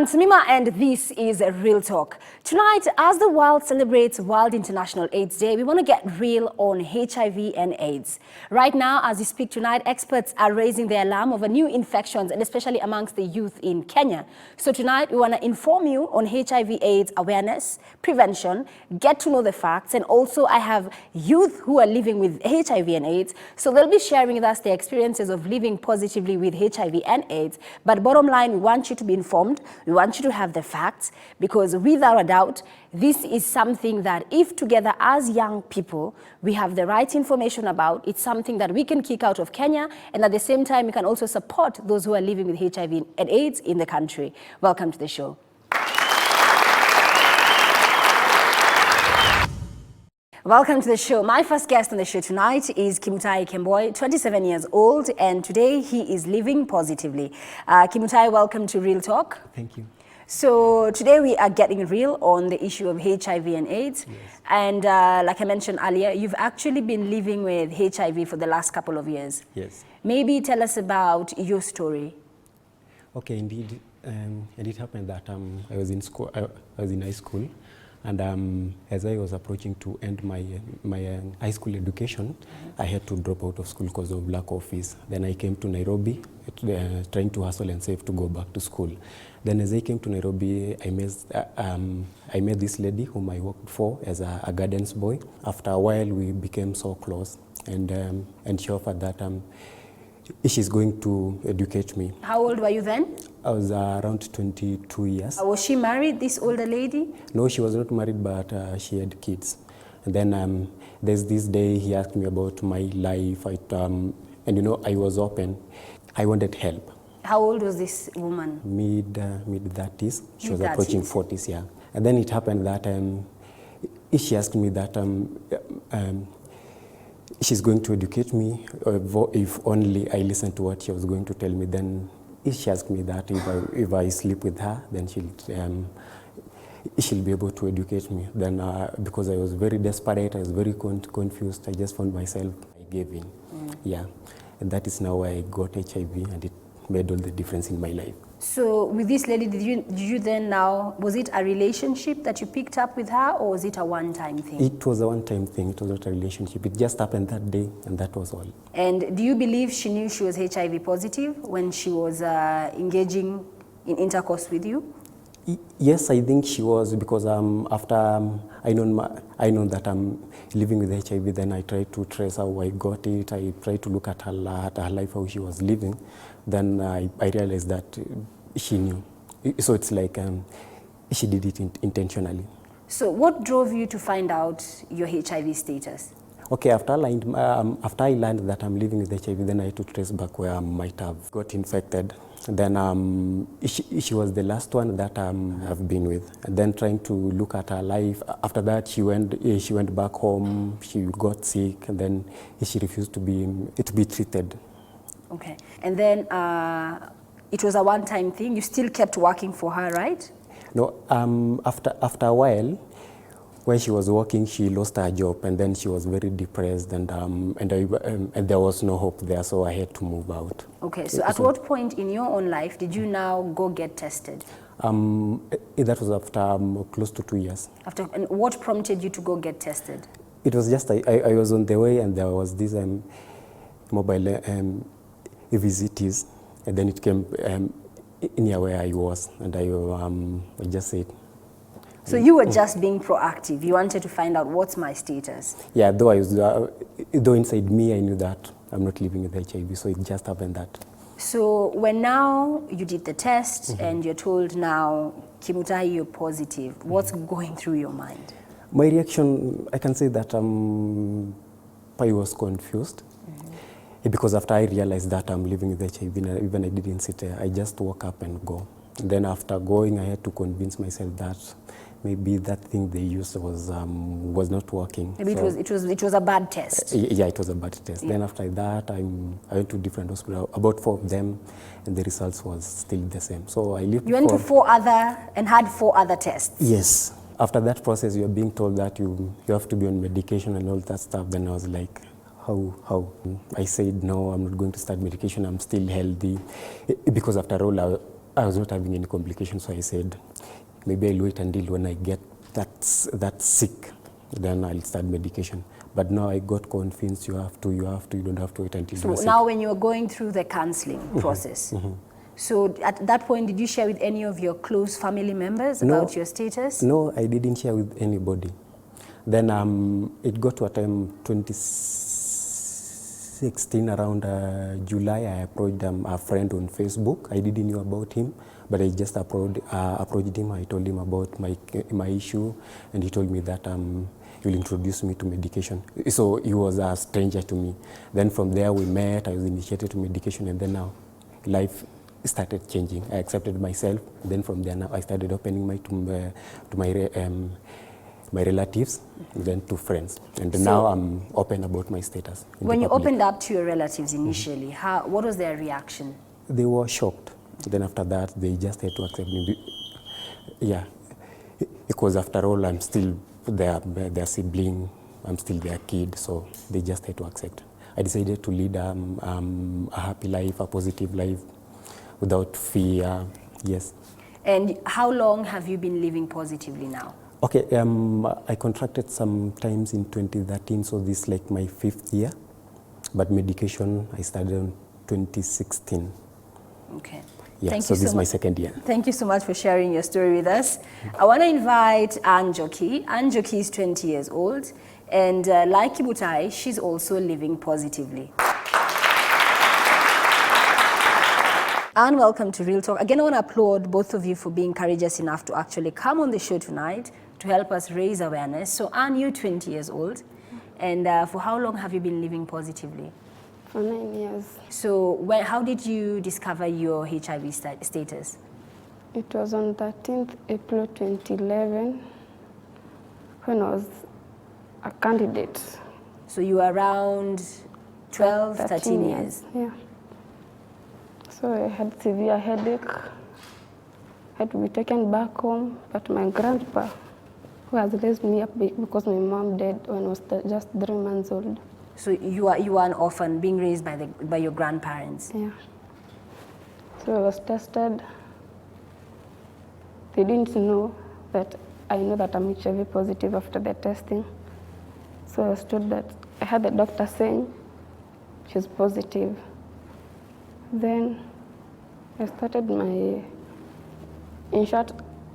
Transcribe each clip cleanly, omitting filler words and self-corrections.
I'm Tamima, and this is Real Talk. Tonight, as the world celebrates World International AIDS Day, we want to get real on HIV and AIDS. Right now, as we speak tonight, experts are raising the alarm over new infections, and especially amongst the youth in Kenya. So tonight, we want to inform you on HIV AIDS awareness, prevention, get to know the facts, and also I have youth who are living with HIV and AIDS. So they'll be sharing with us their experiences of living positively with HIV and AIDS. But bottom line, we want you to be informed. We want you to have the facts, because without a doubt, this is something that if together as young people, we have the right information about, it's something that we can kick out of Kenya, and at the same time, we can also support those who are living with HIV and AIDS in the country. Welcome to the show. Welcome to the show. My first guest on the show tonight is Kimutai Kemboi, 27 years old, and today he is living positively. Kimutai, welcome to Real Talk. Thank you. So today we are getting real on the issue of HIV and AIDS. Yes. And like I mentioned earlier, you've actually been living with HIV for the last couple of years. Yes. Maybe tell us about your story. Okay, indeed. It happened that I was in school. I was in high school. And as I was approaching to end my high school education, I had to drop out of school because of lack of fees. Then I came to Nairobi, trying to hustle and save to go back to school. Then as I came to Nairobi, I met this lady whom I worked for as a guidance boy. After a while, we became so close, and she offered that she's going to educate me. How old were you then? I was around 22 years. Was she married, this older lady? No, she was not married, but she had kids. And then there's this day he asked me about my life, and you know, I was open. I wanted help. How old was this woman? Mid-30s. She was approaching 40s, yeah. And then it happened that she asked me that she's going to educate me, if only I listen to what she was going to tell me. Then she asked me that if I sleep with her, then she'll be able to educate me. Then because I was very desperate, I was very confused, I just found myself, I gave in. Yeah, and that is now I got HIV, and it made all the difference in my life. So with this lady, did you then now, was it a relationship that you picked up with her, or was it a one-time thing? It was a one-time thing. It was not a relationship. It just happened that day, and that was all. And do you believe she knew she was HIV positive when she was engaging in intercourse with you? Yes, I think she was, because after I know that I'm living with HIV, then I tried to trace how I got it. I tried to look at her life, how she was living. Then I realized that she knew. So it's like she did it intentionally. So what drove you to find out your HIV status? Okay, after I learned that I'm living with HIV, then I had to trace back where I might have got infected. Then she was the last one that I've been with. And then trying to look at her life. After that, she went back home. She got sick, and then she refused to be treated. Okay. And then it was a one-time thing. You still kept working for her, right? No. After a while, when she was working, she lost her job, and then she was very depressed, and there was no hope there, so I had to move out. Okay, so at what point in your own life did you now go get tested? That was after close to 2 years. And what prompted you to go get tested? It was just, I was on the way, and there was this mobile visitors, and then it came near where I was, and I just said. So you were just being proactive. You wanted to find out what's my status. Yeah, though inside me I knew that I'm not living with HIV, so it just happened that. So when now you did the test and you're told now, Kimutai, you're positive, what's going through your mind? My reaction, I can say that I was confused. Because after I realized that I'm living with HIV, even I didn't sit there, I just woke up and go. And then after going, I had to convince myself that maybe that thing they used was not working. Maybe so it was a bad test. Yeah, it was a bad test. Yeah. Then after that, I went to different hospitals, about 4 of them, and the results was still the same. So I lived. You went to 4 other and had 4 other tests. Yes. After that process, you are being told that you have to be on medication and all that stuff. Then I was like, how? I said no, I'm not going to start medication. I'm still healthy, because after all, I was not having any complications, so I said, maybe I'll wait until when I get that sick, then I'll start medication. But now I got convinced you don't have to wait until you're sick. Now when you're going through the counseling process, so at that point, did you share with any of your close family members about your status? No, I didn't share with anybody. Then it got to a time, 2016, around July, I approached a friend on Facebook. I didn't know about him, but I just approached him. I told him about my issue, and he told me that he will introduce me to medication. So he was a stranger to me. Then from there we met, I was initiated to medication, and then now life started changing. I accepted myself. Then from there now I started opening to my relatives, then to friends. And now I'm open about my status. When you opened up to your relatives initially, what was their reaction? They were shocked. Then after that, they just had to accept me. Yeah, because after all, I'm still their sibling, I'm still their kid, so they just had to accept. I decided to lead a happy life, a positive life, without fear, yes. And how long have you been living positively now? Okay, I contracted sometimes in 2013, so this is like my 5th year. But medication, I started in 2016. Okay. Yeah, so this is my 2nd year. Thank you so much for sharing your story with us. I want to invite Anjoki. Anjoki is 20 years old, and like Kibutai, she's also living positively. And welcome to Real Talk. Again, I want to applaud both of you for being courageous enough to actually come on the show tonight to help us raise awareness. So, Anne, you're 20 years old, and for how long have you been living positively? For 9 years. So, how did you discover your HIV status? It was on 13th April 2011 when I was a candidate. So you were around 12, 13 years? Yeah. So I had severe headache. I had to be taken back home, but my grandpa, who has raised me up because my mom died when I was just 3 months old. So you are an orphan being raised by your grandparents? Yeah. So I was tested. They didn't know that I know that I'm HIV positive after the testing. So I was told that I had the doctor saying she's positive. Then I started in short,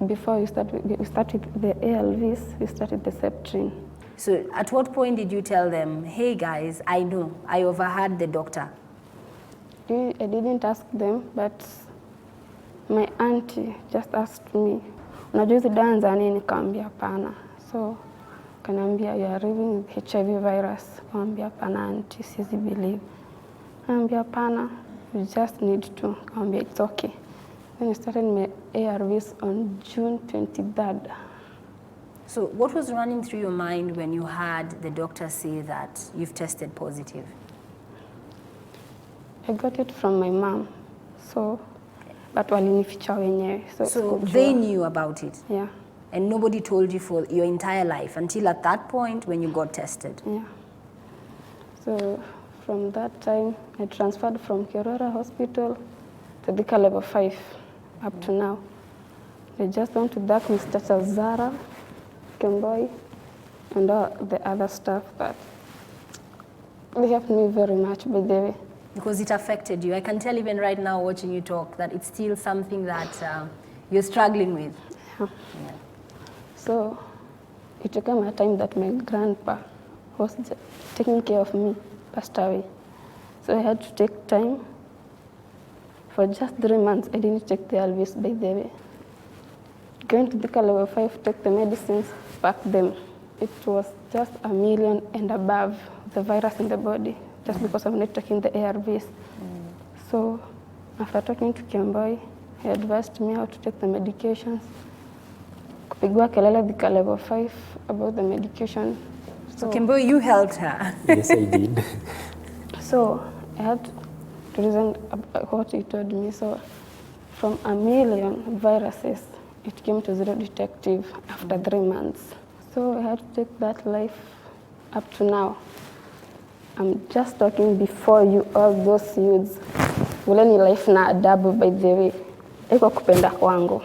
before we start with the ALVs, we started the Septrin. So at what point did you tell them, hey guys, I know, I overheard the doctor? I didn't ask them, but my auntie just asked me, unajua hizi dawa za nini? Nikamwambia hapana. So kaniambia, you are living with HIV virus. Nikamwambia hapana auntie, siwezi believe. Nikamwambia hapana, you just need to. Nikamwambia it's okay. Then I started my ARVs on June 23rd. So what was running through your mind when you heard the doctor say that you've tested positive? I got it from my mom. So, but walinificha wenyewe. So they knew about it? Yeah. And nobody told you for your entire life until at that point when you got tested? Yeah. So from that time, I transferred from Kirora Hospital to Thika Level 5 up to now. They just want to thank Mr. Chaza, Kemboy, and all the other staff that they helped me very much, by the way. Because it affected you. I can tell even right now watching you talk that it's still something that you're struggling with. Yeah. Yeah. So it became a time that my grandpa was taking care of me, passed away. So I had to take time. For just 3 months, I didn't take the ALVs, by the way. Going to Thika Level 5, take the medicines, pack them. It was just 1 million and above the virus in the body, just because I'm not taking the ARVs. So after talking to Kemboy, he advised me how to take the medications. Kupigwa kelele Thika Level 5 about the medication. So Kemboy, you helped her? Yes, I did. So I had to reason about what he told me. So from 1 million viruses, it came to 0 detective after 3 months. So I had to take that life up to now. I'm just talking before you, all those youths. Uleni life na adabu, by the way. iko kupenda kwangu.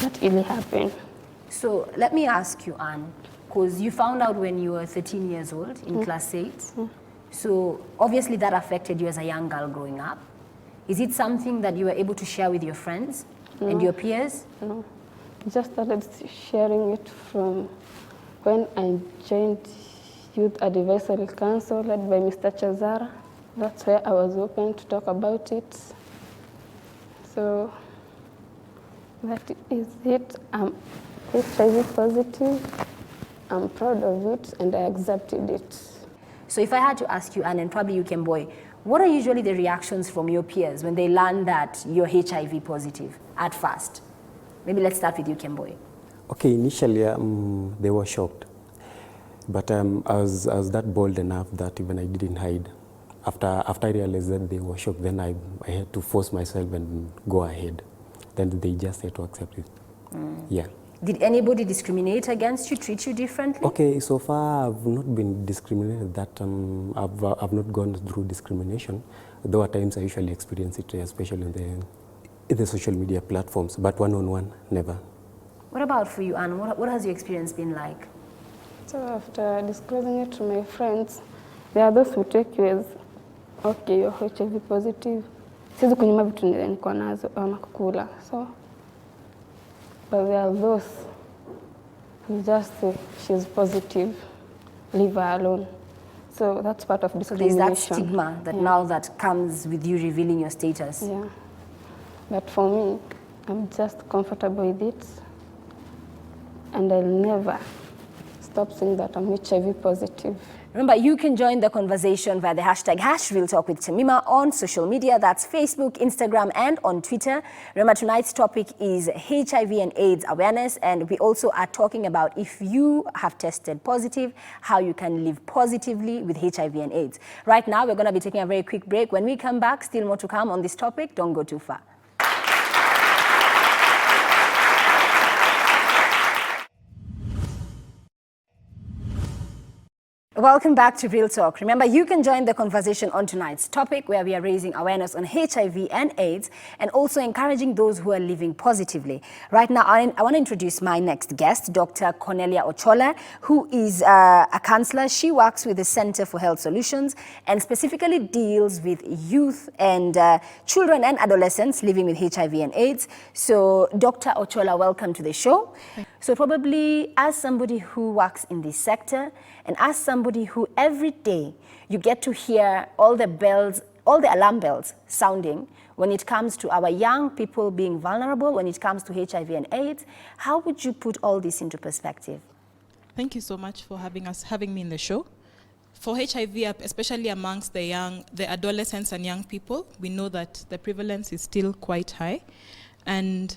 That really happened. So let me ask you, Anne, because you found out when you were 13 years old in class 8. So obviously that affected you as a young girl growing up. Is it something that you were able to share with your friends and your peers? No, I just started sharing it from when I joined Youth Advisory Council led by Mr. Chaza. That's where I was open to talk about it. So that is it. I'm HIV positive. I'm proud of it and I accepted it. So if I had to ask you, Anne, and probably you can boy, what are usually the reactions from your peers when they learn that you're HIV positive at first? Maybe let's start with you, Kemboy. Okay, initially they were shocked, but I was that bold enough that even I didn't hide. After I realized that they were shocked, then I had to force myself and go ahead. Then they just had to accept it. Yeah. Did anybody discriminate against you, treat you differently? Okay, so far I've not been discriminated. That I've not gone through discrimination, though at times I usually experience it, especially in the social media platforms, but one-on-one, never. What about for you, Anne? What has your experience been like? So after disclosing it to my friends, there are those who take you as, okay, you're HIV positive. Siwezi kunyima vitu niko nazo ama kukula. So, but there are those who just say she's positive, leave her alone. So that's part of discrimination. So there's that stigma that now that comes with you revealing your status. Yeah. But for me, I'm just comfortable with it. And I'll never stop saying that I'm HIV positive. Remember, you can join the conversation via the hashtag #RealTalk with Tamima on social media. That's Facebook, Instagram, and on Twitter. Remember, tonight's topic is HIV and AIDS awareness, and we also are talking about if you have tested positive, how you can live positively with HIV and AIDS. Right now, we're going to be taking a very quick break. When we come back, still more to come on this topic. Don't go too far. Welcome back to Real Talk. Remember, you can join the conversation on tonight's topic where we are raising awareness on HIV and AIDS and also encouraging those who are living positively. Right now, I want to introduce my next guest, Dr. Cornelia Ochola, who is a counselor. She works with the Center for Health Solutions and specifically deals with youth and children and adolescents living with HIV and AIDS. So, Dr. Ochola, welcome to the show. So probably as somebody who works in this sector and as somebody who every day you get to hear all the bells, all the alarm bells sounding when it comes to our young people being vulnerable, when it comes to HIV and AIDS, how would you put all this into perspective? Thank you so much for having me in the show. For HIV, especially amongst the adolescents and young people, we know that the prevalence is still quite high. And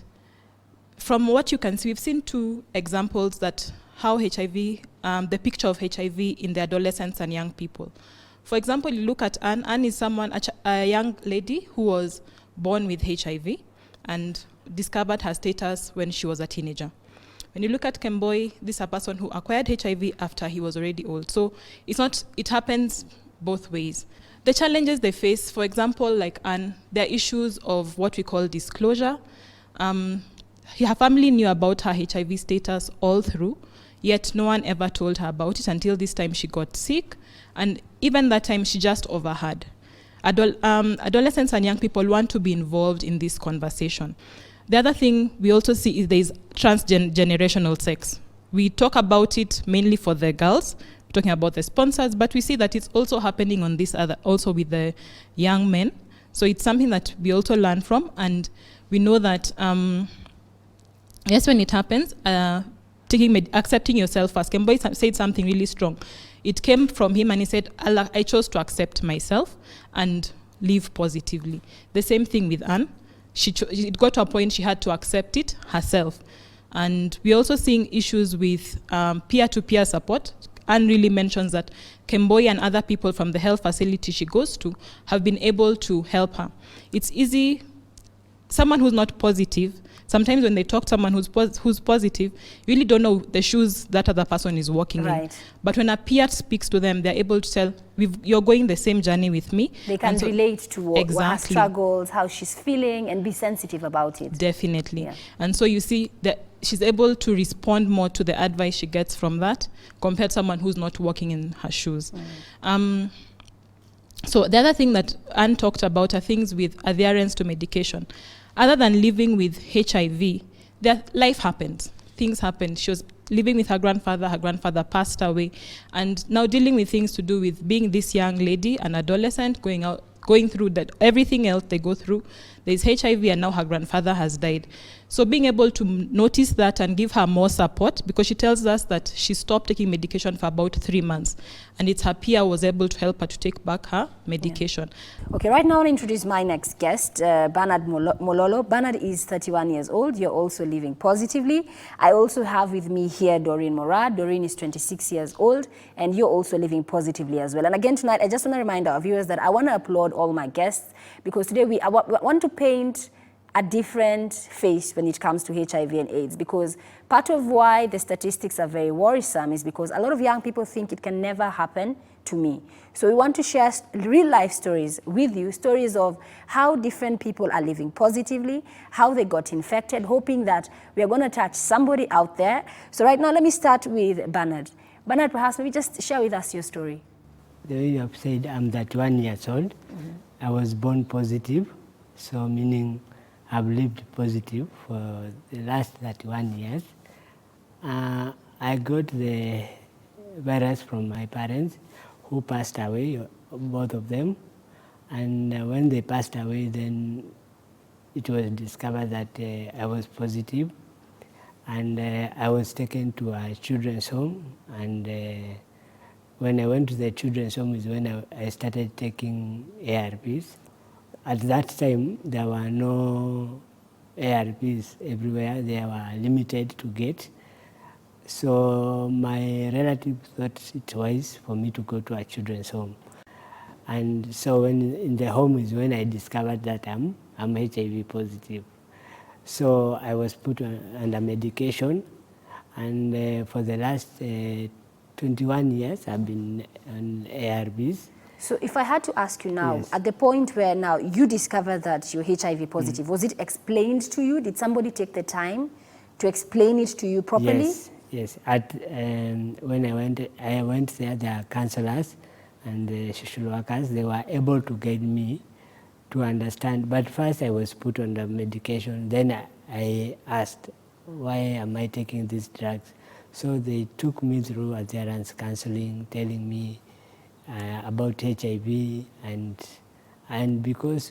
from what you can see, we've seen two examples that how HIV, the picture of HIV in the adolescents and young people. For example, you look at Anne. Anne is someone, a young lady who was born with HIV and discovered her status when she was a teenager. When you look at Kemboy, this is a person who acquired HIV after he was already old. So it happens both ways. The challenges they face, for example, like Anne, there are issues of what we call disclosure. Her family knew about her HIV status all through, yet no one ever told her about it until this time she got sick, and even that time she just overheard. Adolescents and young people want to be involved in this conversation. The other thing we also see is there's transgenerational sex. We talk about it mainly for the girls, talking about the sponsors, but we see that it's also happening on this also with the young men. So it's something that we also learn from, and we know that yes, when it happens, accepting yourself first. Kemboy said something really strong. It came from him and he said, I chose to accept myself and live positively. The same thing with Anne. It got to a point she had to accept it herself. And we're also seeing issues with peer-to-peer support. Anne really mentions that Kemboy and other people from the health facility she goes to have been able to help her. It's easy, someone who's not positive sometimes when they talk to someone who's positive, you really don't know the shoes that other person is walking in. But when a peer speaks to them, they're able to tell, you're going the same journey with me. They can relate to what her struggles, how she's feeling, and be sensitive about it. Definitely. Yeah. And so you see that she's able to respond more to the advice she gets from that compared to someone who's not walking in her shoes. So the other thing that Anne talked about are things with adherence to medication. Other than living with HIV, life happened. Things happened. She was living with her grandfather passed away, and now dealing with things to do with being this young lady, an adolescent, going through that, everything else they go through. There's HIV, and now her grandfather has died. So being able to notice that and give her more support, because she tells us that she stopped taking medication for about 3 months, and it's her peer was able to help her to take back her medication. Yeah. Okay, right now I want to introduce my next guest, Bernard Mololo. Bernard is 31 years old. You're also living positively. I also have with me here Doreen Morad. Doreen is 26 years old, and you're also living positively as well. And again tonight, I just want to remind our viewers that I want to applaud all my guests, because today I want to paint a different face when it comes to HIV and AIDS, because part of why the statistics are very worrisome is because a lot of young people think it can never happen to me. So we want to share real life stories with you, stories of how different people are living positively, how they got infected, hoping that we are going to touch somebody out there. So right now, let me start with Bernard. Bernard, perhaps maybe just share with us your story. The way you have said, I'm 31 years old. I was born positive, so meaning I've lived positive for the last 31 years. I got the virus from my parents, who passed away, both of them. And when they passed away, then it was discovered that I was positive. And I was taken to a children's home. And when I went to the children's home is when I started taking ARVs. At that time, there were no ARVs everywhere. They were limited to get. So my relatives thought it wise for me to go to a children's home. And so when in the home is when I discovered that I'm HIV positive. So I was put under medication, and for the last 21 years I've been on ARVs. So if I had to ask you now, at the point where now you discovered that you're HIV positive, was it explained to you? Did somebody take the time to explain it to you properly? Yes. When I went there, there are counselors and social workers. They were able to guide me to understand. But first I was put on the medication. Then I asked, why am I taking these drugs? So they took me through adherence counseling, telling me about HIV, and because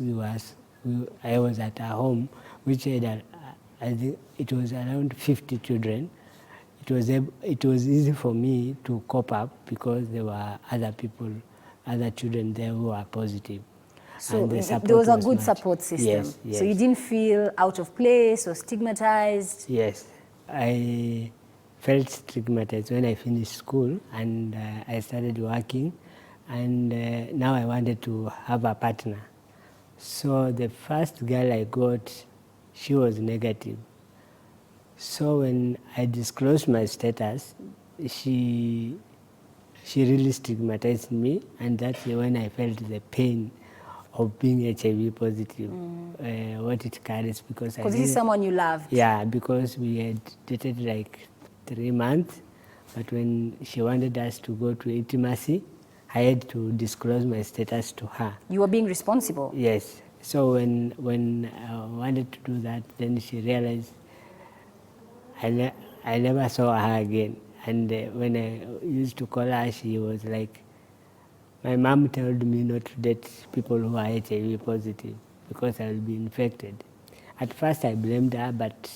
I was at a home which had I think it was around 50 children. It was easy for me to cope up because there were other children there who were positive. So there was a good support system. Yes. So you didn't feel out of place or stigmatized? Yes, I felt stigmatized when I finished school, and I started working. And now I wanted to have a partner. So the first girl I got, she was negative. So when I disclosed my status, she really stigmatized me, and that's when I felt the pain of being HIV positive, what it carries. Because this is someone you loved. Yeah, because we had dated like 3 months, but when she wanted us to go to intimacy, I had to disclose my status to her. You were being responsible? Yes. So when I wanted to do that, then she realized I never saw her again. And when I used to call her, she was like, my mom told me not to date people who are HIV positive because I will be infected. At first I blamed her, but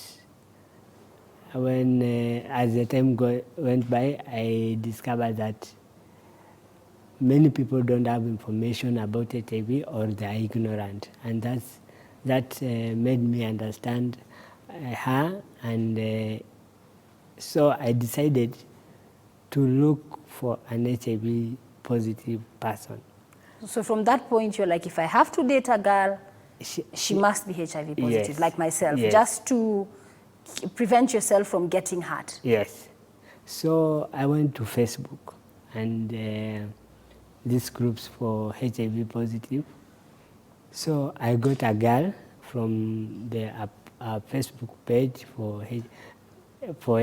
when as the time went by, I discovered that many people don't have information about HIV, or they are ignorant, and that made me understand her, and so I decided to look for an HIV positive person. So from that point, you're like, if I have to date a girl, she must be HIV positive, like myself, just to prevent yourself from getting hurt? Yes. So I went to Facebook and these groups for HIV positive. So I got a girl from the Facebook page for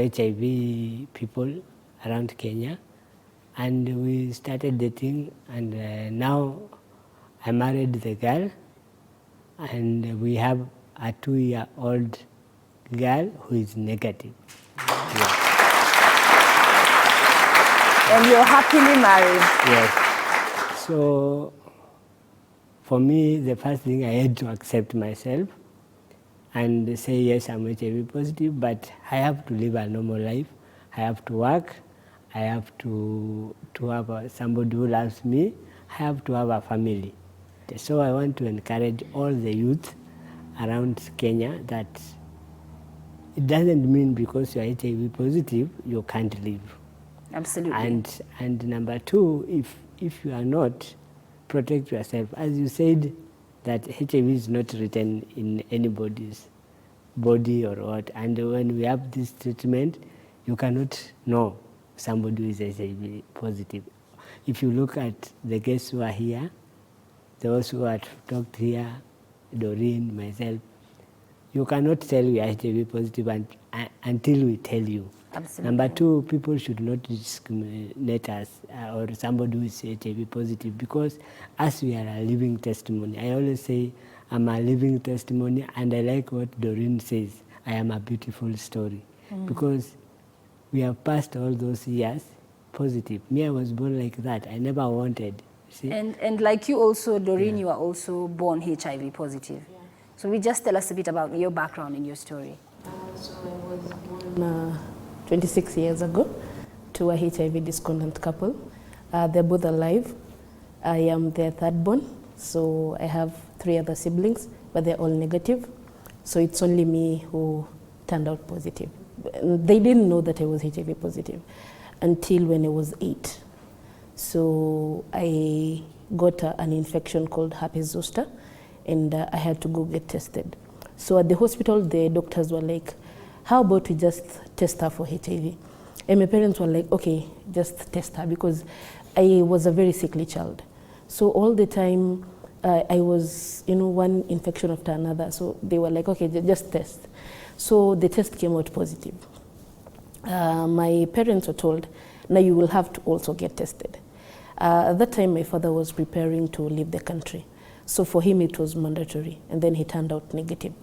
HIV people around Kenya, and we started dating, and now I married the girl, and we have a 2-year-old girl who is negative. Yeah. And you're happily married? Yes. So for me, the first thing, I had to accept myself and say, yes, I'm HIV positive, but I have to live a normal life. I have to work. I have to have somebody who loves me. I have to have a family. So I want to encourage all the youth around Kenya that it doesn't mean because you are HIV positive, you can't live. Absolutely. And number two, if you are not, protect yourself. As you said, that HIV is not written in anybody's body or what. And when we have this treatment, you cannot know somebody who is HIV positive. If you look at the guests who are here, those who have talked here, Doreen, myself, you cannot tell we are HIV positive until we tell you. Absolutely. Number two, people should not discriminate us or somebody who is HIV positive, because as we are a living testimony, I always say I'm a living testimony, and I like what Doreen says, I am a beautiful story. Because we have passed all those years positive. Me, I was born like that. I never wanted. See? And like you also, Doreen, you are also born HIV positive. Yeah. So we just tell us a bit about your background and your story. So I was born 26 years ago to a HIV discordant couple. They're both alive. I am their third born, so I have 3 other siblings, but they're all negative. So it's only me who turned out positive. They didn't know that I was HIV positive until when I was 8. So I got an infection called herpes zoster, and I had to go get tested. So at the hospital, the doctors were like, how about we just test her for HIV? And my parents were like, okay, just test her, because I was a very sickly child. So all the time, I was, one infection after another. So they were like, okay, just test. So the test came out positive. My parents were told, now you will have to also get tested. At that time, my father was preparing to leave the country. So for him, it was mandatory. And then he turned out negative.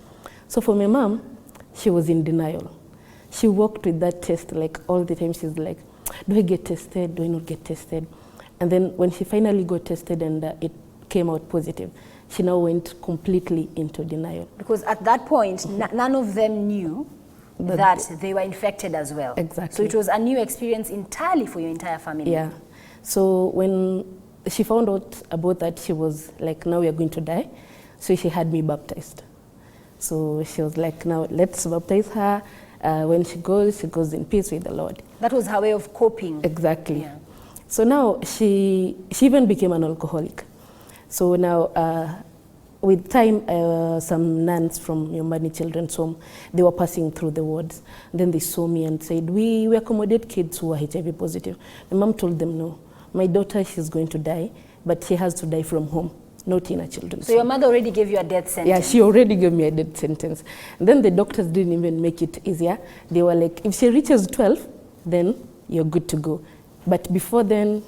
So for my mom, she was in denial. She walked with that test like all the time. She's like, do I get tested? Do I not get tested? And then when she finally got tested and it came out positive, she now went completely into denial. Because at that point, none of them knew that they were infected as well. Exactly. So it was a new experience entirely for your entire family. Yeah. So when she found out about that, she was like, now we are going to die. So she had me baptized. So she was like, now let's baptize her. When she goes in peace with the Lord. That was her way of coping. Exactly. Yeah. So now she even became an alcoholic. So now with time, some nuns from Yombani Children's Home, they were passing through the wards. Then they saw me and said, we accommodate kids who are HIV positive. The mom told them, no, my daughter, she's going to die, but she has to die from home, not in a children's home. So your mother already gave you a death sentence? Yeah, she already gave me a death sentence. And then the doctors didn't even make it easier. They were like, if she reaches 12, then you're good to go. But before then,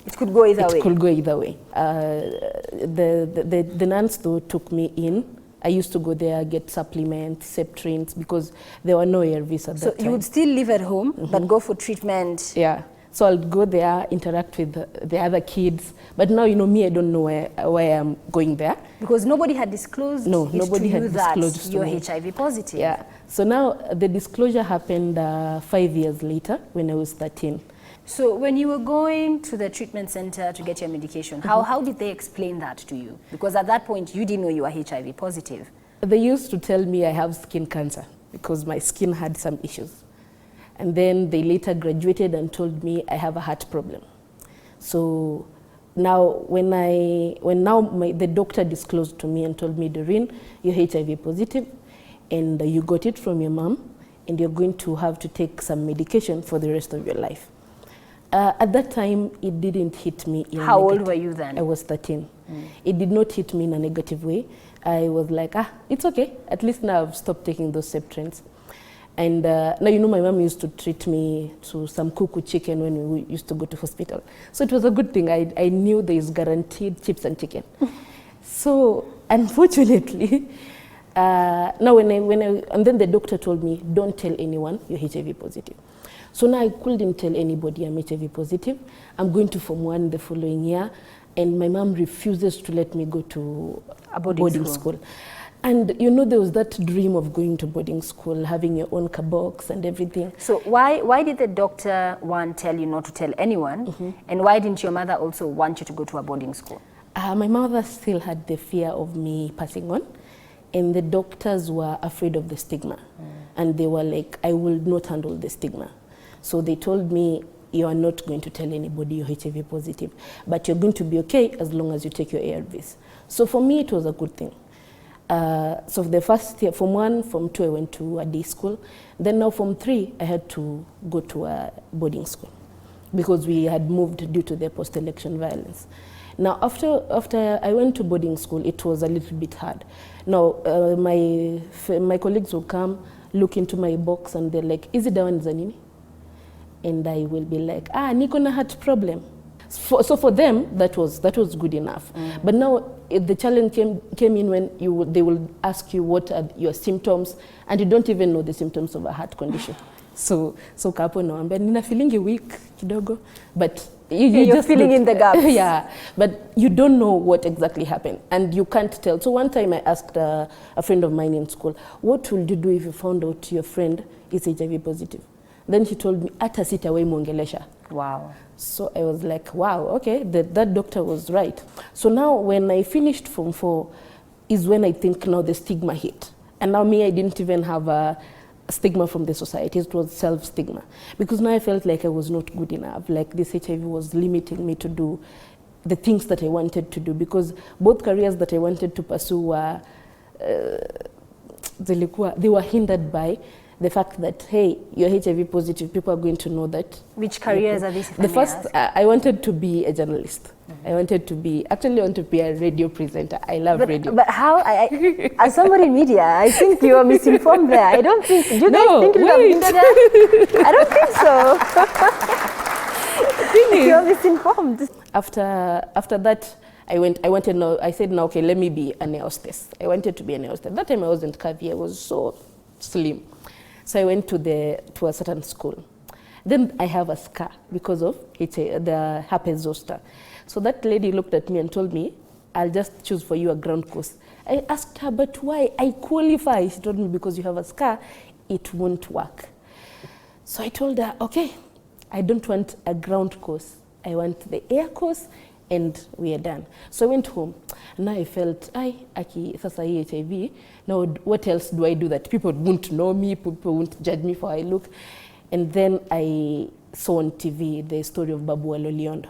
it could go either way. It could go either way. The nuns though took me in. I used to go there, get supplements, Septrins, because there were no ARVs at that time. So you would still live at home, but go for treatment? Yeah. So I'll go there, interact with the other kids. But now, me, I don't know why I'm going there. Because nobody had disclosed nobody had disclosed that you're HIV positive. Yeah. So now the disclosure happened 5 years later when I was 13. So when you were going to the treatment center to get your medication, how did they explain that to you? Because at that point, you didn't know you were HIV positive. They used to tell me I have skin cancer because my skin had some issues. And then they later graduated and told me I have a heart problem. So now the doctor disclosed to me and told me, Doreen, you're HIV positive and you got it from your mom. and you're going to have to take some medication for the rest of your life. At that time, it didn't hit me in How old were you then? I was 13. It did not hit me in a negative way. I was like, it's okay. At least now I've stopped taking those Septrins. And now, you know, my mom used to treat me to some kuku chicken when we used to go to hospital. So it was a good thing. I knew there is guaranteed chips and chicken. So unfortunately, now and then the doctor told me, don't tell anyone you're HIV positive. So now I couldn't tell anybody I'm HIV positive. I'm going to Form 1 the following year, and my mom refuses to let me go to a boarding school. And you know, there was that dream of going to boarding school, having your own box and everything. So why did the doctor tell you not to tell anyone? And why didn't your mother also want you to go to a boarding school? My mother still had the fear of me passing on, and the doctors were afraid of the stigma. And they were like, I will not handle the stigma. So they told me, you are not going to tell anybody you're HIV positive, but you're going to be okay as long as you take your ARVs. So for me, it was a good thing. So the first year, Form 1, Form 2, I went to a day school. Then now Form 3, I had to go to a boarding school because we had moved due to the post-election violence. Now, after I went to boarding school, it was a little bit hard. Now, my colleagues will come, look into my box, and they're like, is it dawa nzanini? And I will be like, niko na heart problem. So for them, that was good enough. But now the challenge came in when they will ask you what are your symptoms, and you don't even know the symptoms of a heart condition. So kapo no, ambe nina feeling weak kidogo, but you're just filling in the gaps. Yeah, but you don't know what exactly happened, and you can't tell. So one time I asked a friend of mine in school, what will you do if you found out your friend is HIV positive? Then she told me, ata sitawahi muongelesha. Wow. So I was like, wow, okay, that doctor was right. So now when I finished Form 4 is when I think now the stigma hit. And now me, I didn't even have a stigma from the society. It was self-stigma. Because now I felt like I was not good enough. Like this HIV was limiting me to do the things that I wanted to do. Because both careers that I wanted to pursue were, they were hindered by the fact that, hey, you're HIV positive, people are going to know that. Which careers are these? The first, I wanted to be a journalist. I wanted to be a radio presenter. I love radio. But how, as somebody in media, I think you are misinformed there. I don't think, do you guys think you are hindered there? I don't think so. You are misinformed. After that, I said, now, okay, let me be an air hostess. I wanted to be an air hostess. That time I wasn't curvy, I was so slim. So I went to a certain school. Then I have a scar because of the herpes zoster. So that lady looked at me and told me, I'll just choose for you a ground course. I asked her, but why? I qualify. She told me, because you have a scar, it won't work. So I told her, okay, I don't want a ground course. I want the air course, and we are done. So I went home. Now I felt, sasa hii HIV, now what else do I do that people won't know me, people won't judge me for how I look? And then I saw on TV the story of Babu Aloliondo.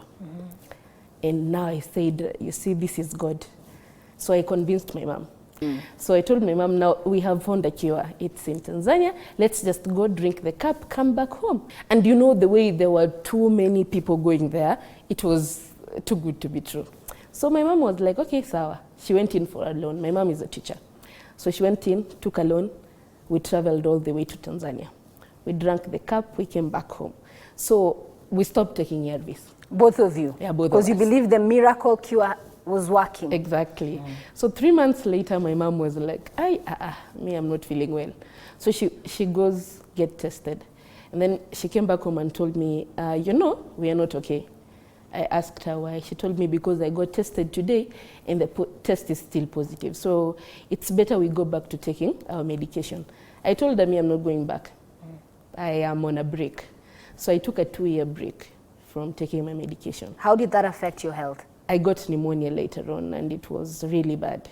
And now I said, you see, this is God. So I convinced my mom. So I told my mom, now we have found a cure. It's in Tanzania. Let's just go drink the cup, come back home. And you know, the way there were too many people going there, it was too good to be true. So my mom was like, okay, sawa. She went in for a loan. My mom is a teacher. So she went in, took a loan. We traveled all the way to Tanzania. We drank the cup, we came back home. So we stopped taking ARVs. Both of you? Yeah, both of us. Because you believe the miracle cure was working. Exactly. So 3 months later, my mom was like, me, I'm not feeling well. So she goes get tested. And then she came back home and told me, you know, we are not okay. I asked her why. She told me, because I got tested today and the test is still positive. So it's better we go back to taking our medication. I told her, me, I'm not going back. I am on a break. So I took a 2-year break from taking my medication. How did that affect your health? I got pneumonia later on, and it was really bad.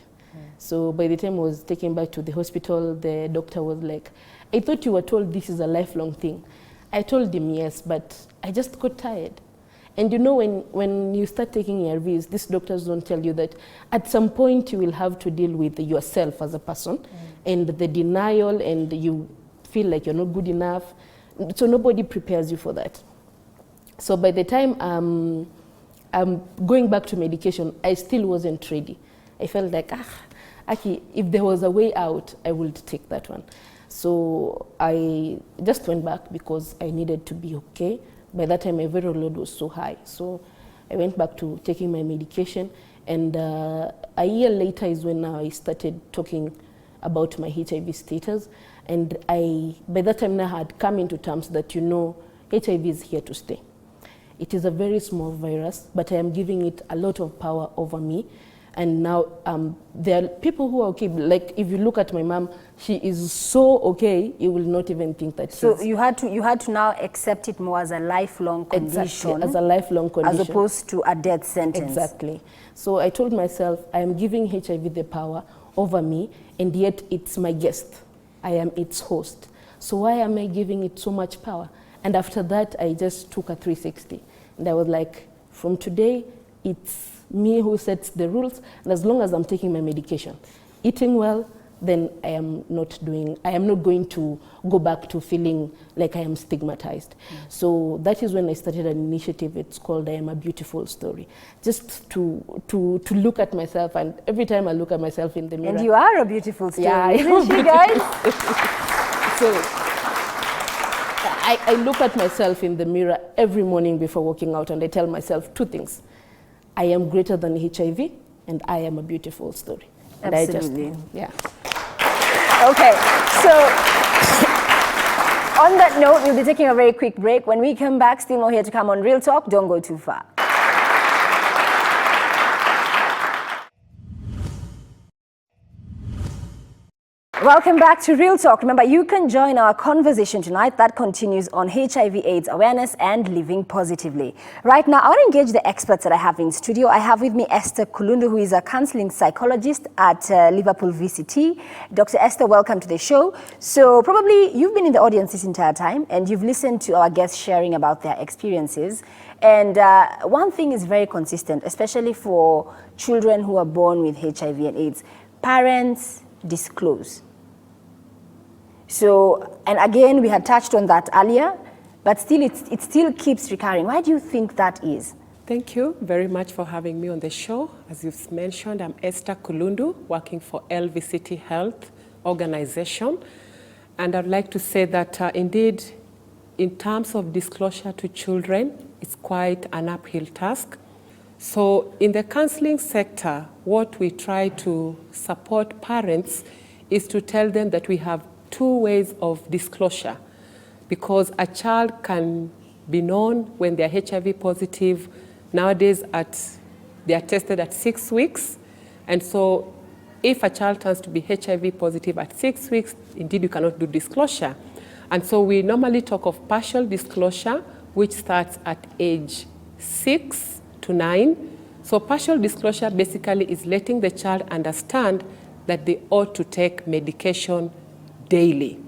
So by the time I was taken back to the hospital, the doctor was like, I thought you were told this is a lifelong thing. I told him yes, but I just got tired. And you know, when you start taking ARVs, these doctors don't tell you that at some point you will have to deal with yourself as a person and the denial, and you feel like you're not good enough. So nobody prepares you for that. So by the time I'm going back to medication, I still wasn't ready. I felt like, Aki, if there was a way out, I would take that one. So I just went back because I needed to be okay. By that time, my viral load was so high. So I went back to taking my medication. And a year later is when I started talking about my HIV status. And by that time, I had come into terms that, HIV is here to stay. It is a very small virus, but I am giving it a lot of power over me. And now there are people who are okay. Like if you look at my mom, she is so okay, you will not even think that. So you had to now accept it more as a lifelong condition. Exactly, as a lifelong condition. As opposed to a death sentence. Exactly. So I told myself, I am giving HIV the power over me, and yet it's my guest. I am its host. So why am I giving it so much power? And after that, I just took a 360. And I was like, from today, it's me who sets the rules. And as long as I'm taking my medication, eating well, then I am not going to go back to feeling like I am stigmatized. So that is when I started an initiative. It's called I Am a Beautiful Story. Just to look at myself, and every time I look at myself in the mirror. And you are a beautiful story, yeah, isn't she, guys? So I look at myself in the mirror every morning before walking out, and I tell myself two things. I am greater than HIV, and I am a beautiful story. And absolutely. Yeah. Okay, so on that note, we'll be taking a very quick break. When we come back, still more here to come on Real Talk. Don't go too far. Welcome back to Real Talk. Remember, you can join our conversation tonight that continues on HIV AIDS awareness and living positively. Right now, I want to engage the experts that I have in studio. I have with me Esther Kulundu, who is a counseling psychologist at Liverpool VCT. Dr. Esther, welcome to the show. So probably you've been in the audience this entire time and you've listened to our guests sharing about their experiences. And one thing is very consistent, especially for children who are born with HIV and AIDS. Parents disclose. So, and again, we had touched on that earlier, but still, it still keeps recurring. Why do you think that is? Thank you very much for having me on the show. As you've mentioned, I'm Esther Kulundu, working for LVCT Health Organization. And I'd like to say that indeed, in terms of disclosure to children, it's quite an uphill task. So in the counseling sector, what we try to support parents is to tell them that we have two ways of disclosure, because a child can be known when they're HIV positive. Nowadays, they are tested at 6 weeks. And so if a child turns to be HIV positive at 6 weeks, indeed you cannot do disclosure. And so we normally talk of partial disclosure, which starts at age 6 to 9. So partial disclosure basically is letting the child understand that they ought to take medication daily.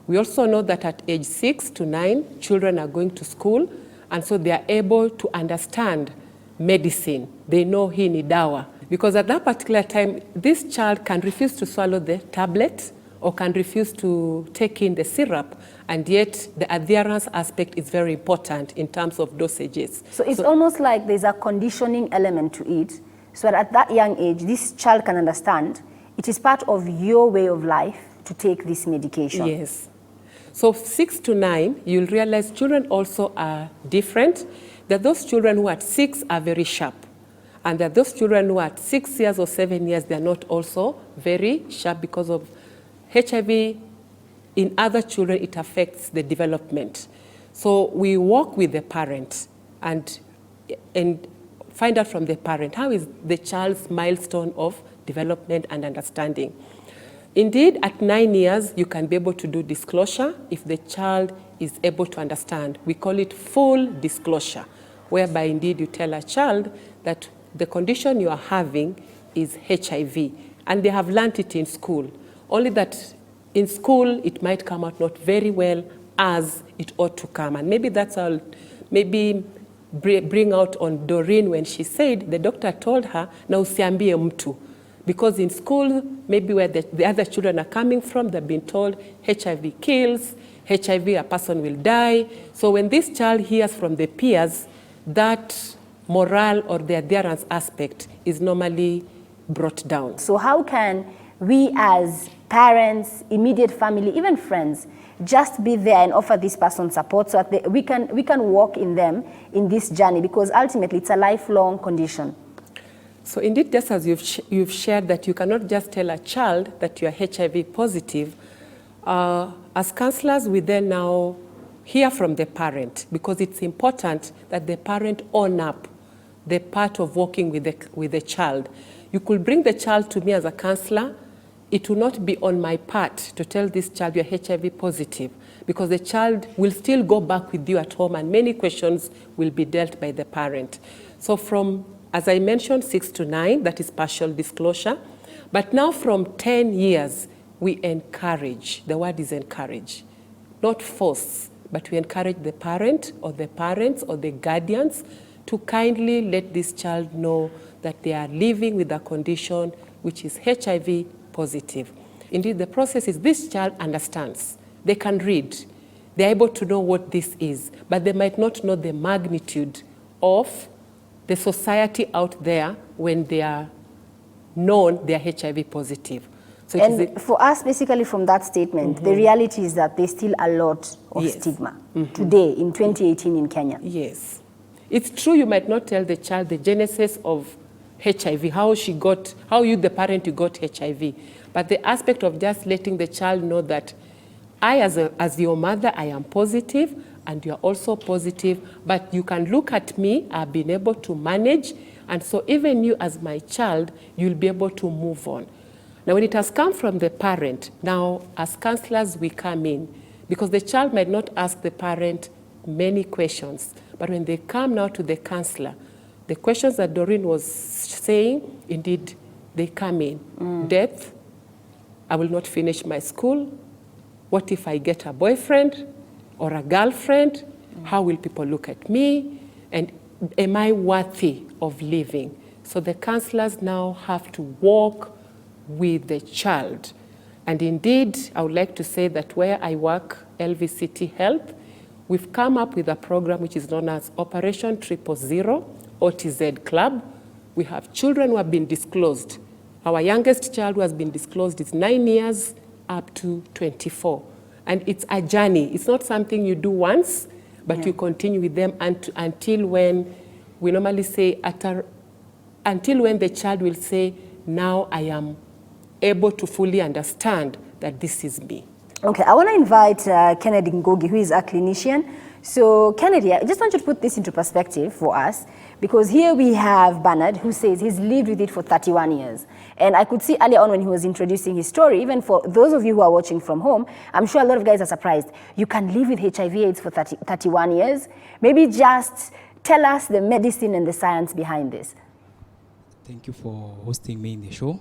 We also know that at age 6 to 9, children are going to school, and so they are able to understand medicine. They know hii ni dawa. Because at that particular time, this child can refuse to swallow the tablet or can refuse to take in the syrup, and yet the adherence aspect is very important in terms of dosages. So it's almost like there's a conditioning element to it, so that at that young age, this child can understand it is part of your way of life to take this medication. Yes. So 6 to 9, you'll realize children also are different. That those children who at 6 are very sharp. And that those children who at 6 years or 7 years, they're not also very sharp because of HIV. In other children, it affects the development. So we work with the parent and find out from the parent, how is the child's milestone of development and understanding. Indeed, at 9 years, you can be able to do disclosure if the child is able to understand. We call it full disclosure, whereby indeed you tell a child that the condition you are having is HIV, and they have learned it in school. Only that in school, it might come out not very well as it ought to come. And maybe that's all, maybe bring out on Doreen when she said, the doctor told her, na usiambie mtu. Because in school, maybe where the other children are coming from, they've been told HIV kills, HIV, a person will die. So when this child hears from the peers, that morale or the adherence aspect is normally brought down. So how can we as parents, immediate family, even friends, just be there and offer this person support so that we can walk in them in this journey, because ultimately it's a lifelong condition. So indeed, just as you've shared that you cannot just tell a child that you are HIV positive, as counselors, we then now hear from the parent, because it's important that the parent own up the part of working with the child. You could bring the child to me as a counselor. It will not be on my part to tell this child you're HIV positive, because the child will still go back with you at home and many questions will be dealt by the parent. So from, as I mentioned, 6 to 9, that is partial disclosure. But now from 10 years, we encourage, the word is encourage, not force, but we encourage the parent or the parents or the guardians to kindly let this child know that they are living with a condition which is HIV positive. Indeed, the process is this child understands. They can read. They're able to know what this is, but they might not know the magnitude of the society out there when they are known they are HIV positive. So and for us, basically from that statement, the reality is that there's still a lot of stigma today in 2018 in Kenya. Yes. It's true you might not tell the child the genesis of HIV, how you, the parent, you got HIV. But the aspect of just letting the child know that I, as your mother, I am positive, and you are also positive, but you can look at me, I've been able to manage, and so even you as my child, you'll be able to move on. Now, when it has come from the parent, now as counselors, we come in, because the child might not ask the parent many questions, but when they come now to the counselor, the questions that Doreen was saying, indeed, they come in. Death, I will not finish my school. What if I get a boyfriend or a girlfriend? How will people look at me? And am I worthy of living? So the counselors now have to walk with the child. And indeed, I would like to say that where I work, LVCT Health, we've come up with a program which is known as Operation 000 OTZ Club. We have children who have been disclosed. Our youngest child who has been disclosed is 9 years up to 24. And it's a journey. It's not something you do once, but you continue with them until when, we normally say, until when the child will say, now I am able to fully understand that this is me. Okay, I want to invite Kennedy Ngogi, who is a clinician. So Kennedy, I just want you to put this into perspective for us, because here we have Bernard, who says he's lived with it for 31 years. And I could see earlier on when he was introducing his story, even for those of you who are watching from home, I'm sure a lot of guys are surprised. You can live with HIV AIDS for 31 years. Maybe just tell us the medicine and the science behind this. Thank you for hosting me in the show.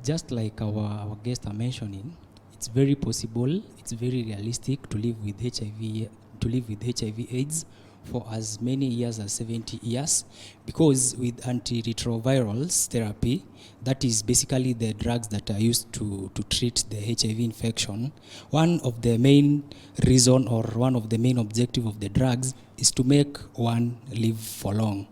Just like our guests are mentioning, it's very possible, it's very realistic to live with HIV AIDS for as many years as 70 years, because with antiretrovirals therapy, that is basically the drugs that are used to treat the HIV infection, one of the main reason or one of the main objective of the drugs is to make one live for long.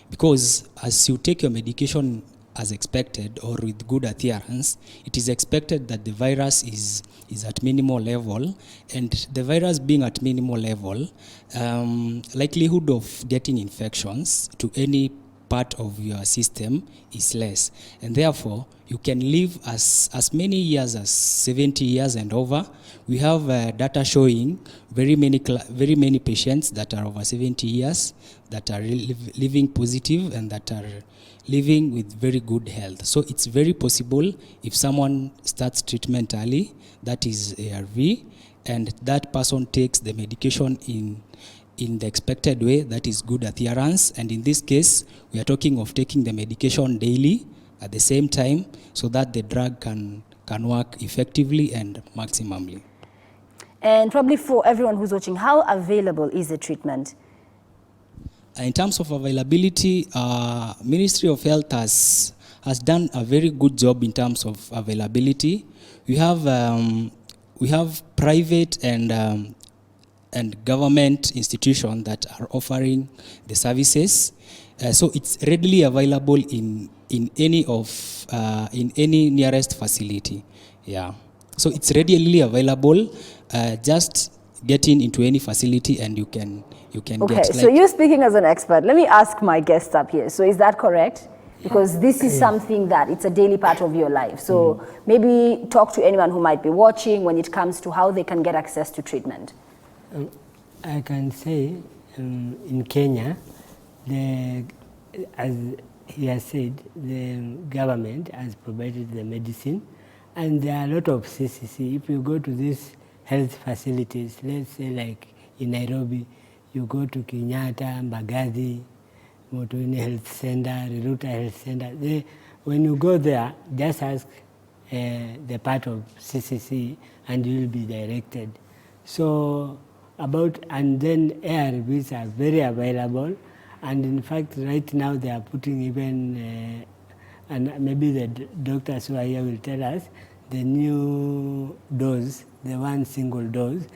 Because as you take your medication as expected or with good adherence, it is expected that the virus is at minimal level, and the virus being at minimal level, likelihood of getting infections to any part of your system is less, and therefore you can live as many years as 70 years and over. We have data showing very many patients that are over 70 years that are living positive and that are living with very good health. So it's very possible if someone starts treatment early, that is ARV, and that person takes the medication in the expected way, that is good adherence. And in this case, we are talking of taking the medication daily at the same time so that the drug can work effectively and maximally. And probably for everyone who's watching, how available is the treatment? In terms of availability, Ministry of Health has has done a very good job in terms of availability. We have private and government institutions that are offering the services. So it's readily available in any nearest facility. Yeah. So it's readily available. Just getting into any facility and you can Okay, get. so you're speaking as an expert. Let me ask my guests up here. So is that correct? Because this is something that it's a daily part of your life. So maybe talk to anyone who might be watching when it comes to how they can get access to treatment. I can say in Kenya, as he has said, the government has provided the medicine, and there are a lot of CCC. If you go to these health facilities, let's say like in Nairobi, you go to Kenyatta, Mbagathi, Motoini Health Center, Riruta Health Center. When you go there, just ask the part of CCC and you will be directed. So and then ARVs are very available, and in fact right now they are putting even, and maybe the doctors who are here will tell us, the new dose, the one single dose,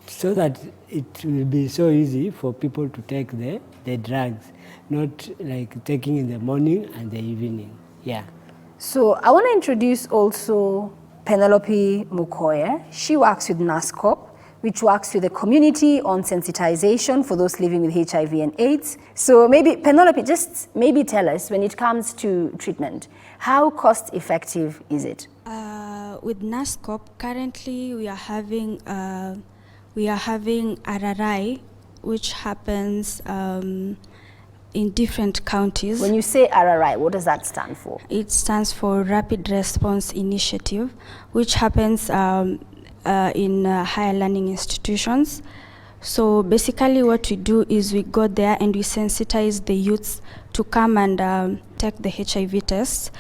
so that it will be so easy for people to take the drugs, not like taking in the morning and the evening. Yeah. So I want to introduce also Penelope Mukoye. She works with NASCOP, which works with the community on sensitization for those living with HIV and AIDS. So maybe, Penelope, just maybe tell us, when it comes to treatment, how cost effective is it? With NASCOP, currently we are having RRI, which happens in different counties. When you say RRI, what does that stand for? It stands for Rapid Response Initiative, which happens in higher learning institutions. So basically what we do is we go there and we sensitize the youths to come and take the HIV test.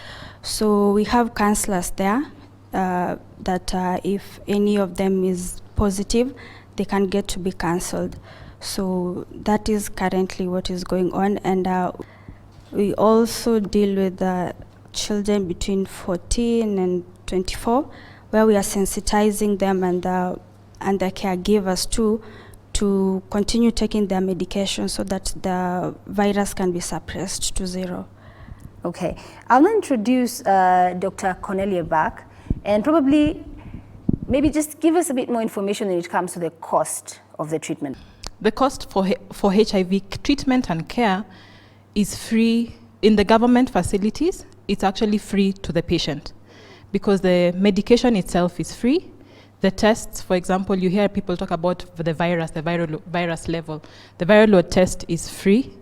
So we have counselors there that if any of them is positive, they can get to be cancelled. So that is currently what is going on. And we also deal with children between 14 and 24, where we are sensitizing them and the caregivers too, to continue taking their medication so that the virus can be suppressed to zero. Okay, I'll now introduce Dr. Cornelia back, and probably maybe just give us a bit more information when it comes to the cost of the treatment. The cost for HIV treatment and care is free in the government facilities. It's actually free to the patient because the medication itself is free. The tests, for example, you hear people talk about the viral virus level. The viral load test is free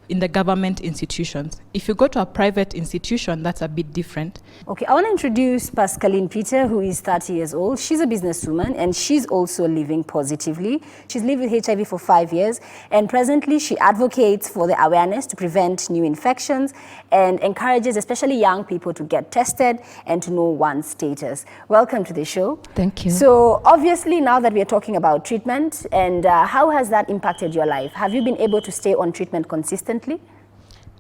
in the government institutions. If you go to a private institution, that's a bit different. Okay, I want to introduce Pascaline Peter, who is 30 years old. She's a businesswoman and she's also living positively. She's lived with HIV for 5 years, and presently she advocates for the awareness to prevent new infections and encourages especially young people to get tested and to know one's status. Welcome to the show. Thank you. So obviously now that we are talking about treatment, and how has that impacted your life? Have you been able to stay on treatment consistently?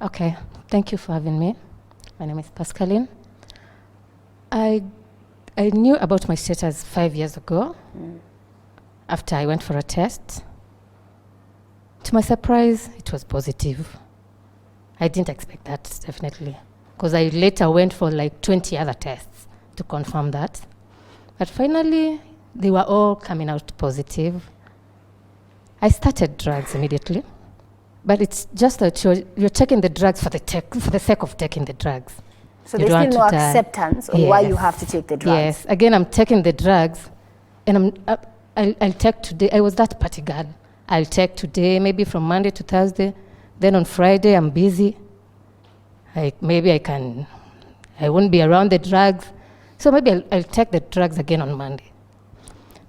Okay, thank you for having me. My name is Pascaline. I knew about my status 5 years ago after I went for a test. To my surprise, it was positive. I didn't expect that, definitely, because I later went for like 20 other tests to confirm that. But finally, they were all coming out positive. I started drugs immediately. But it's just that you're taking the drugs for the sake of taking the drugs. So there's still no acceptance on why you have to take the drugs? Yes. Again, I'm taking the drugs, and I'll take today. I was that party girl. I'll take today, maybe from Monday to Thursday. Then on Friday, I'm busy. Maybe I won't be around the drugs. So maybe I'll take the drugs again on Monday.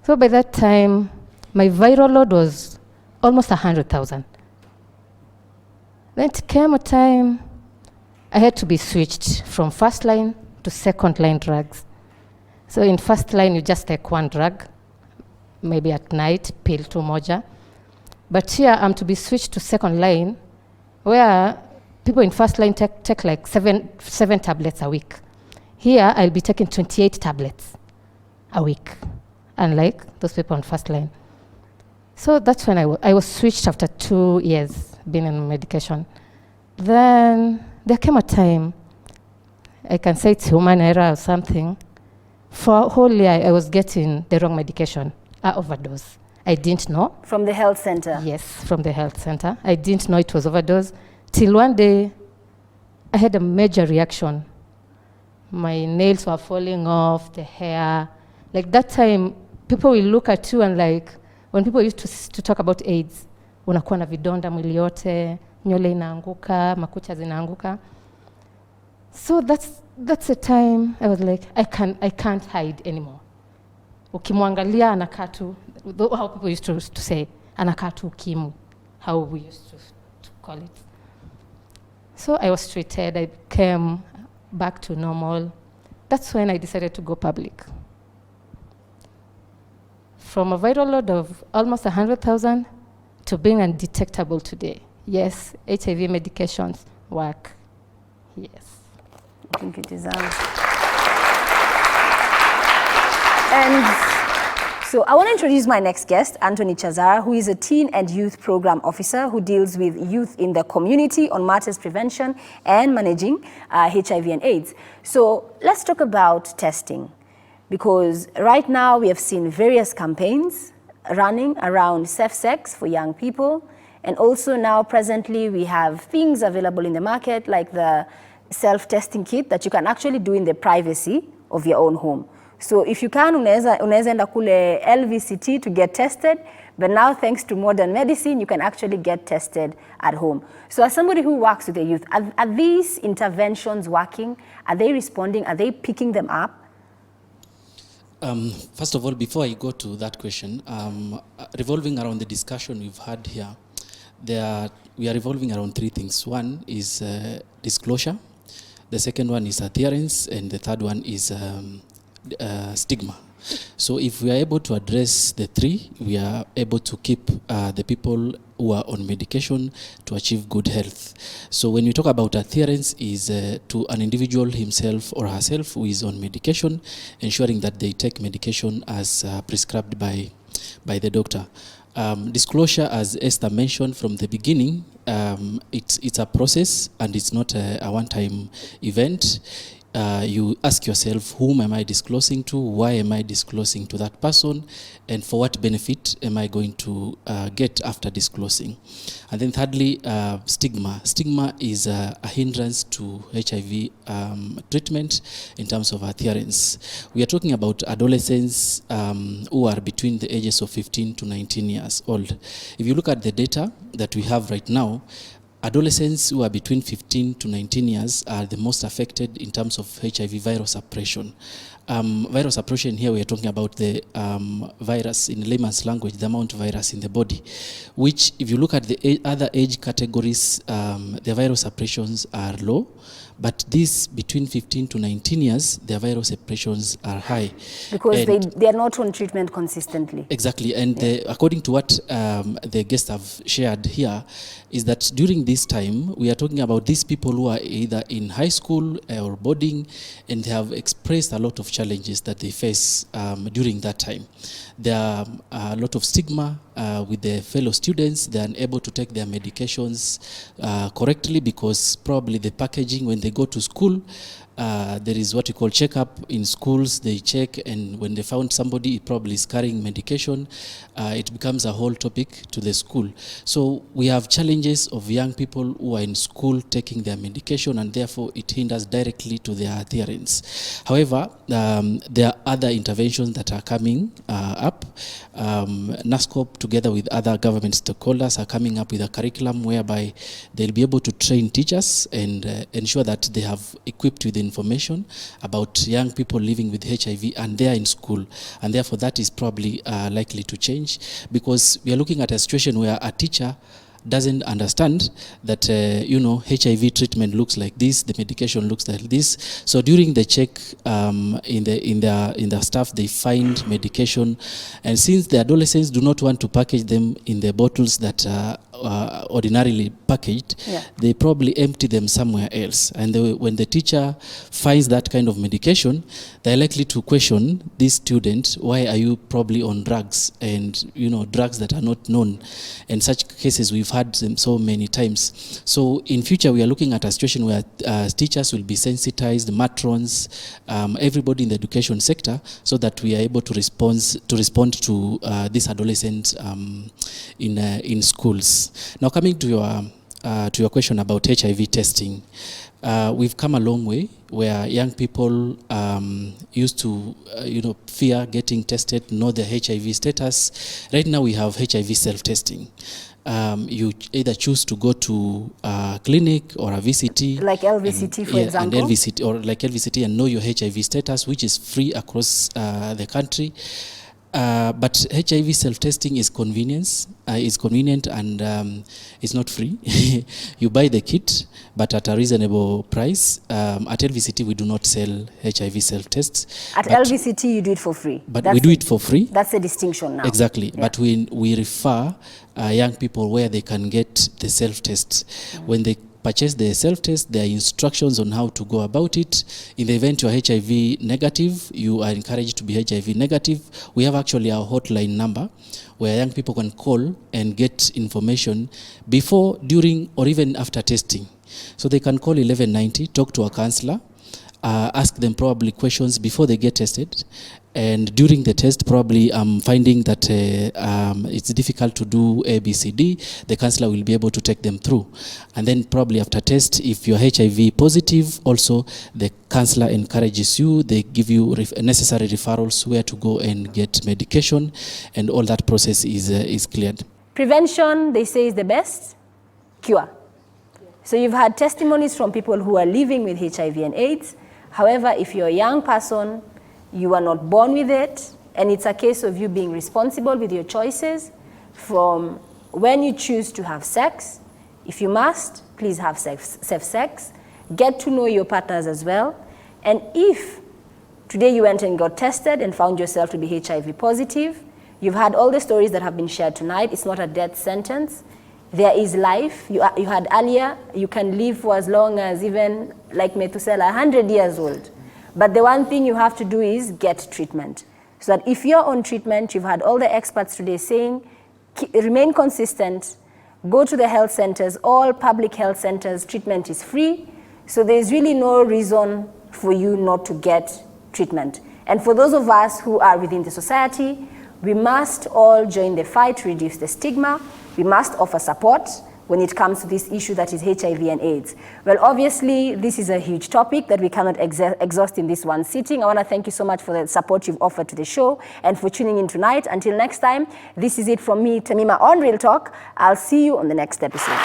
So by that time, my viral load was almost 100,000. Then it came a time I had to be switched from first line to second line drugs. So in first line, you just take one drug, maybe at night, pill 2 moja. But here I'm to be switched to second line, where people in first line take like seven tablets a week. Here, I'll be taking 28 tablets a week, unlike those people on first line. So that's when I was switched after 2 years being on medication. Then there came a time, I can say it's human error or something. For a whole year, I was getting the wrong medication, an overdose. I didn't know. From the health center? Yes, from the health center. I didn't know it was overdose. Till one day, I had a major reaction. My nails were falling off, the hair. Like that time, people will look at you and like, when people used to talk about AIDS, unakuwa na vidonda mwili yote, nywele inaanguka, makucha zinaanguka. So that's the time I was like, I can't hide anymore. Ukimwangalia anakaa tu, how people used to say, anakaa tu ukimwi, how we used to call it. So I was treated, I came back to normal. That's when I decided to go public. From a viral load of almost 100,000 to being undetectable today. Yes, HIV medications work. Yes. I think you deserve. And so I want to introduce my next guest, Anthony Chaza, who is a Teen and Youth Program Officer who deals with youth in the community on matters prevention and managing HIV and AIDS. So let's talk about testing, because right now we have seen various campaigns running around safe sex for young people, and also now presently we have things available in the market like the self-testing kit that you can actually do in the privacy of your own home. So if you can, unaweza enda kule LVCT to get tested, but now thanks to modern medicine, you can actually get tested at home. So as somebody who works with the youth, are these interventions working? Are they responding? Are they picking them up? First of all, before I go to that question, revolving around the discussion we've had here, we are revolving around three things. One is disclosure, the second one is adherence, and the third one is stigma. So if we are able to address the three, we are able to keep the people who are on medication to achieve good health. So when we talk about adherence is to an individual himself or herself who is on medication, ensuring that they take medication as prescribed by the doctor. Disclosure, as Esther mentioned from the beginning, it's a process and it's not a one-time event. You ask yourself, whom am I disclosing to? Why am I disclosing to that person? And for what benefit am I going to get after disclosing? And then thirdly, stigma. Stigma is a hindrance to HIV treatment in terms of adherence. We are talking about adolescents who are between the ages of 15 to 19 years old. If you look at the data that we have right now, adolescents who are between 15 to 19 years are the most affected in terms of HIV virus suppression. Virus suppression here, we are talking about the virus in layman's language, the amount of virus in the body, which if you look at the other age categories, the virus suppressions are low, but these between 15 to 19 years, their virus suppressions are high. Because they are not on treatment consistently. Exactly, and according to what the guests have shared here, is that during this time, we are talking about these people who are either in high school or boarding, and they have expressed a lot of challenges that they face during that time. There are a lot of stigma with their fellow students. They are unable to take their medications correctly because probably the packaging when they go to school, there is what we call checkup in schools. They check, and when they found somebody probably is carrying medication, it becomes a whole topic to the school. So we have challenges of young people who are in school taking their medication, and therefore it hinders directly to their adherence. However, there are other interventions that are coming up. NASCOP, together with other government stakeholders, are coming up with a curriculum whereby they'll be able to train teachers and ensure that they have equipped with information about young people living with HIV and they are in school. And therefore that is probably likely to change, because we are looking at a situation where a teacher doesn't understand that HIV treatment looks like this, the medication looks like this. So during the check in the staff, they find medication, and since the adolescents do not want to package them in the bottles that are ordinarily packaged, they probably empty them somewhere else. And when the teacher finds that kind of medication, they're likely to question this student, why are you probably on drugs, and drugs that are not known. And such cases we've had them so many times. So in future we are looking at a situation where teachers will be sensitized, matrons, everybody in the education sector, so that we are able to respond to these adolescents in schools. Now, coming to your question about HIV testing, we've come a long way where young people used to fear getting tested, know their HIV status. Right now we have HIV self-testing. You either choose to go to a clinic or a VCT. Like LVCT, for example. And LVCT, or like LVCT, and know your HIV status, which is free across the country. But HIV self-testing is convenient and it's not free. You buy the kit, but at a reasonable price. At LVCT, we do not sell HIV self-tests. At LVCT, you do it for free. But we do it for free. That's the distinction now. Exactly. Yeah. But we refer young people where they can get the self-tests. When they purchase the self-test, there are instructions on how to go about it. In the event you are HIV negative, you are encouraged to be HIV negative. We have actually our hotline number where young people can call and get information before, during, or even after testing. So they can call 1190, talk to a counselor, ask them probably questions before they get tested. And during the test, probably finding that it's difficult to do ABCD, the counselor will be able to take them through. And then probably after test, if you're HIV positive, also the counselor encourages you, they give you necessary referrals where to go and get medication, and all that process is cleared. Prevention, they say, is the best cure. So you've had testimonies from people who are living with HIV and AIDS. However, if you're a young person, you are not born with it, and it's a case of you being responsible with your choices from when you choose to have sex. If you must, please have safe sex. Get to know your partners as well. And if today you went and got tested and found yourself to be HIV positive, you've had all the stories that have been shared tonight. It's not a death sentence. There is life. You had earlier, you can live for as long as, even like Methuselah, 100 years old. But the one thing you have to do is get treatment. So that if you're on treatment, you've had all the experts today saying, remain consistent, go to the health centers, all public health centers, treatment is free. So there's really no reason for you not to get treatment. And for those of us who are within the society, we must all join the fight to reduce the stigma. We must offer support when it comes to this issue that is HIV and AIDS. Well, obviously, this is a huge topic that we cannot exhaust in this one sitting. I want to thank you so much for the support you've offered to the show and for tuning in tonight. Until next time, this is it from me, Tamima, on Real Talk. I'll see you on the next episode.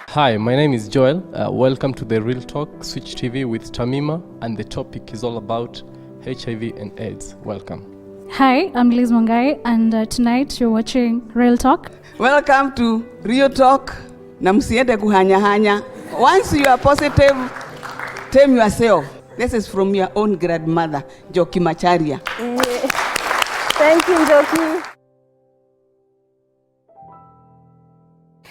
Hi, my name is Joel. Welcome to the Real Talk Switch TV with Tamima, and the topic is all about HIV and AIDS. Welcome. Hi, I'm Liz Mongai, and tonight you're watching Real Talk. Welcome to Real Talk. Na msiende kuhanya-hanya. Once you are positive, tame yourself. This is from your own grandmother, Joki Macharia. Yeah. Thank you, Joki.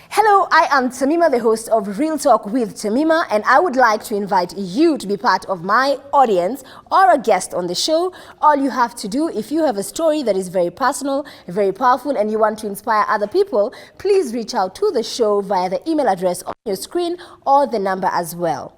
Hello, I am Tamima, the host of Real Talk with Tamima, and I would like to invite you to be part of my audience or a guest on the show. All you have to do, if you have a story that is very personal, very powerful, and you want to inspire other people, please reach out to the show via the email address on your screen or the number as well.